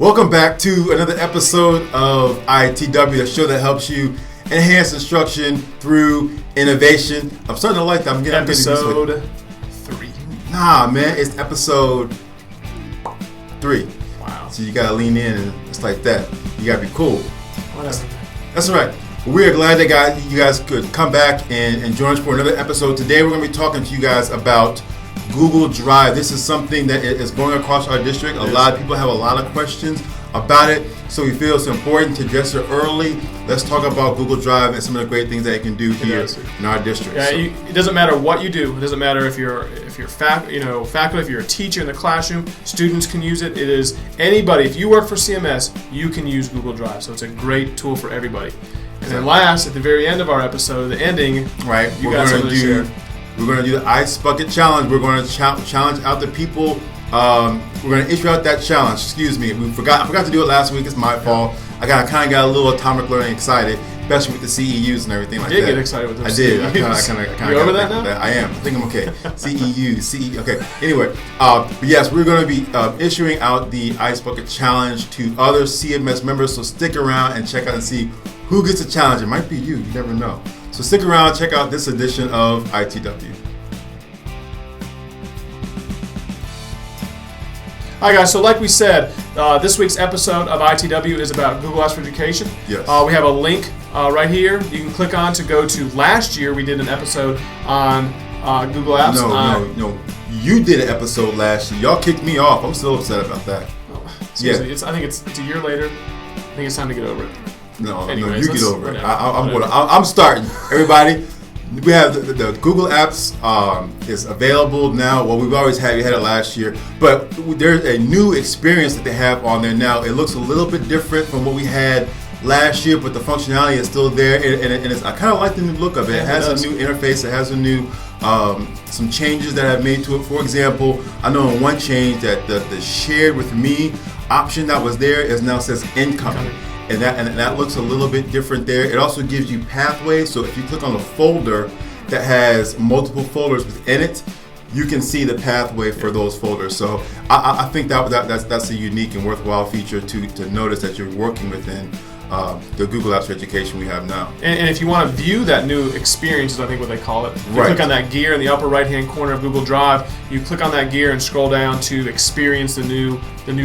Welcome back to another episode of ITW, a show that helps you enhance instruction through innovation. I'm starting to like that. I'm getting episode 3. Nah, man, it's episode 3. Wow. So you gotta lean in, and it's like that. You gotta be cool. Whatever. That's all right. We are glad that you guys could come back and join us for another episode. Today we're going to be talking to you guys about Google Drive. This is something that is going across our district. A lot of people have a lot of questions about it, so we feel it's important to address it early. Let's talk about Google Drive and some of the great things that it can do here in our district. Yeah, it doesn't matter what you do. It doesn't matter if you're faculty, if you're a teacher in the classroom, students can use it. It is anybody. If you work for CMS, you can use Google Drive. So it's a great tool for everybody. And then last, at the very end of our episode, the ending, right? We're going to do the Ice Bucket Challenge. We're going to challenge out the people. We're going to issue out that challenge. Excuse me, I forgot to do it last week. It's my fault. I kind of got a little atomic learning excited, especially with the CEUs and everything like that. You did get excited with those CEUs. I did. You over that now? I am. I think I'm okay. CEU. Okay. Anyway, but yes, we're going to be issuing out the Ice Bucket Challenge to other CMS members. So stick around and check out and see who gets a challenge. It might be you. You never know. So stick around. Check out this edition of ITW. Hi guys, so like we said, this week's episode of ITW is about Google Apps for Education. Yes. We have a link right here you can click on to go to last year. We did an episode on Google Apps. No. You did an episode last year. Y'all kicked me off. I'm still upset about that. I think it's a year later. I think it's time to get over it. No, you get over it. I'm starting. Everybody, we have the Google Apps is available now. Well, we've always had it last year, but there's a new experience that they have on there now. It looks a little bit different from what we had last year, but the functionality is still there, and I kind of like the new look of it. It has a new interface. It has a new some changes that I've made to it. For example, I know in one change that the shared with me option that was there is now says incoming. And that looks a little bit different there. It also gives you pathways. So if you click on a folder that has multiple folders within it, you can see the pathway for those folders. So I think that's a unique and worthwhile feature to notice that you're working within the Google Apps for Education we have now. And if you want to view that new experience, is I think what they call it. You click on that gear in the upper right-hand corner of Google Drive. You click on that gear and scroll down to experience the new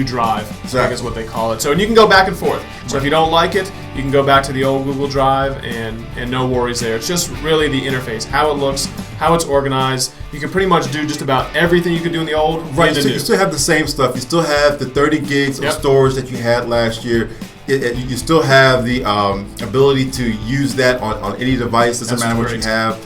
Drive. Exactly. I think is what they call it. So and you can go back and forth. So if you don't like it, you can go back to the old Google Drive and no worries there. It's just really the interface, how it looks, how it's organized. You can pretty much do just about everything you could do in the old. Right. So you still have the same stuff. You still have the 30 gigs of storage that you had last year. You still have the ability to use that on any device. Doesn't matter what you have,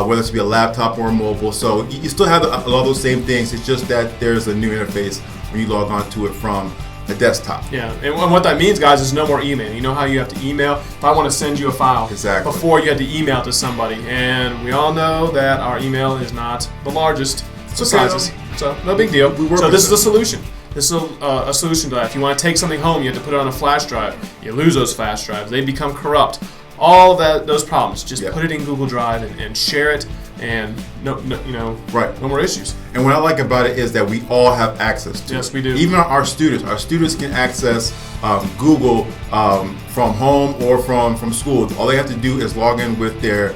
whether it's be a laptop or mobile. So you still have a lot of those same things. It's just that there's a new interface when you log on to it from a desktop. Yeah, and what that means, guys, is no more email. You know how you have to email? If I want to send you a file, before you had to email to somebody, and we all know that our email is not the largest sizes. So no big deal. So this is a solution. This is a solution to that. If you want to take something home, you have to put it on a flash drive. You lose those flash drives. They become corrupt. All of those problems. Just put it in Google Drive and share it, and no more issues. And what I like about it is that we all have access to it. Yes, we do. Even our students. Our students can access Google from home or from school. All they have to do is log in with their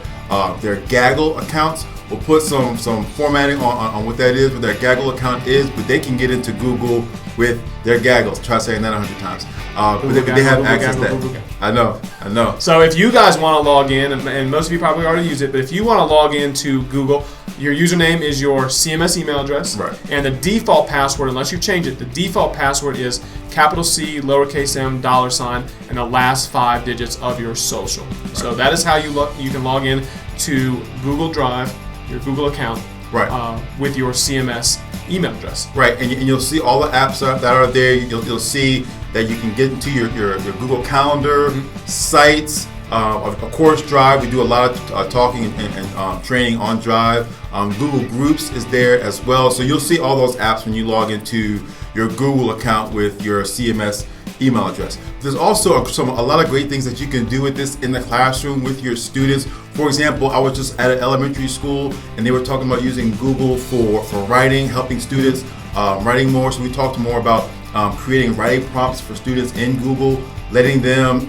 Gaggle accounts. We'll put some formatting on what that is, what their Gaggle account is, but they can get into Google with their Gaggles. Try saying that 100 times. But they have access to that. I know. So if you guys want to log in, and most of you probably already use it, but if you want to log into Google, your username is your CMS email address. Right. And the default password, unless you change it, the default password is capital C, lowercase m, $, and the last 5 digits of your social. Right. So that is how you can log in to Google Drive, your Google account, with your CMS email address. Right, and you'll see all the apps that are there. You'll see that you can get into your Google Calendar, sites, of course Drive. We do a lot of talking and training on Drive. Google Groups is there as well. So you'll see all those apps when you log into your Google account with your CMS email address. There's also a lot of great things that you can do with this in the classroom with your students. For example, I was just at an elementary school and they were talking about using Google for writing, helping students writing more. So we talked more about creating writing prompts for students in Google, letting them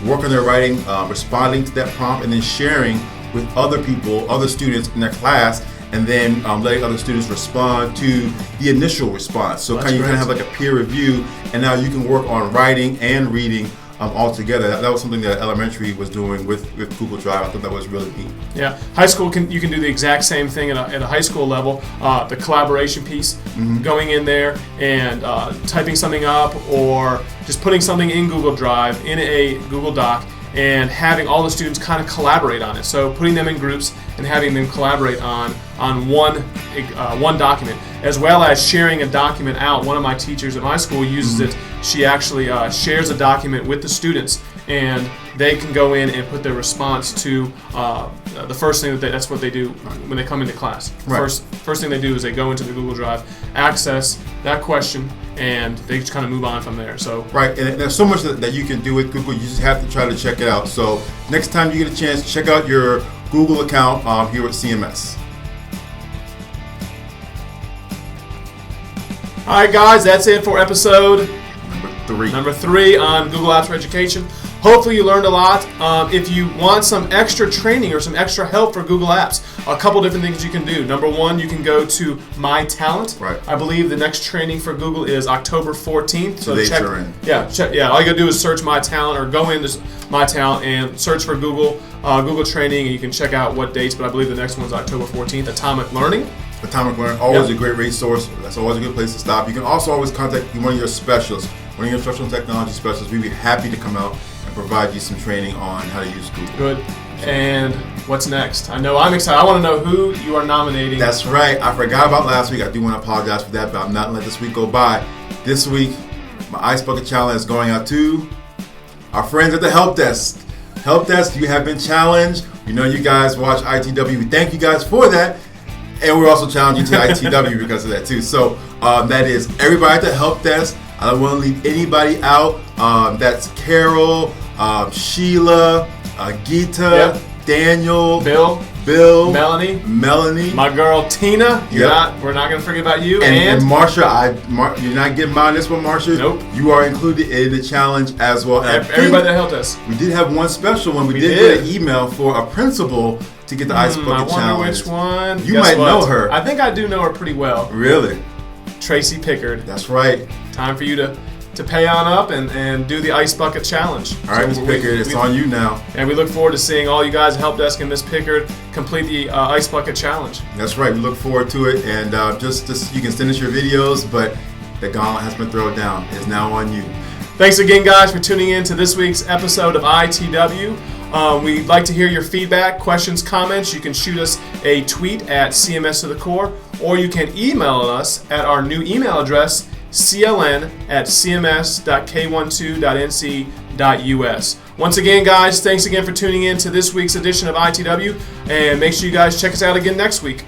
work on their writing, responding to that prompt, and then sharing with other people, other students in their class, and then letting other students respond to the initial response. So you kind of have like a peer review, and now you can work on writing and reading all together. That was something that elementary was doing with Google Drive. I thought that was really neat. Yeah, high school you can do the exact same thing at a high school level. The collaboration piece, going in there and typing something up, or just putting something in Google Drive in a Google Doc, and having all the students kind of collaborate on it. So putting them in groups and having them collaborate on one document, as well as sharing a document out. One of my teachers at my school uses it. She actually shares a document with the students, and they can go in and put their response to the first thing that's what they do when they come into class. Right. First thing they do is they go into the Google Drive, access that question, and they just kind of move on from there. So right, and there's so much that you can do with Google. You just have to try to check it out. So next time you get a chance, check out your Google account here at CMS. All right, guys, that's it for episode Number 3 on Google Apps for Education. Hopefully you learned a lot. If you want some extra training or some extra help for Google Apps, a couple different things you can do. Number 1, you can go to My Talent. Right. I believe the next training for Google is October 14th. So check. All you gotta do is search My Talent, or go into My Talent and search for Google training, and you can check out what dates. But I believe the next one is October 14th. Atomic Learning, always a great resource. That's always a good place to stop. You can also always contact one of your specialists, one of your instructional technology specialists. We'd be happy to come out and provide you some training on how to use Google. Good. And what's next? I know I'm excited. I want to know who you are nominating. That's right. I forgot about last week. I do want to apologize for that, but I'm not going to let this week go by. This week, my Ice Bucket Challenge is going out to our friends at the Help Desk. Help Desk, you have been challenged. We know you guys watch ITW. We thank you guys for that. And we're also challenging to ITW because of that too. So that is everybody at the Help Desk. I don't want to leave anybody out. That's Carol, Sheila, Geeta, Daniel, Bill, Melanie, my girl Tina. We're not going to forget about you. And Marsha, you're not getting mine this one, Marsha. Nope. You are included in the challenge as well. Everybody that helped us. We did have one special one. We did get an email for a principal to get the Ice Bucket Challenge. I wonder which one. You might know her. I think I do know her pretty well. Really? Tracy Pickard. That's right. Time for you to pay on up and do the Ice Bucket Challenge. All right, Miss Pickard, it's on you now. And we look forward to seeing all you guys at Help Desk and Miss Pickard complete the Ice Bucket Challenge. That's right. We look forward to it. And just you can send us your videos, but the gauntlet has been thrown down. It's now on you. Thanks again, guys, for tuning in to this week's episode of ITW. We'd like to hear your feedback, questions, comments. You can shoot us a tweet at CMS to the Core, or you can email us at our new email address, cln@cms.k12.nc.us. Once again, guys, thanks again for tuning in to this week's edition of ITW, and make sure you guys check us out again next week.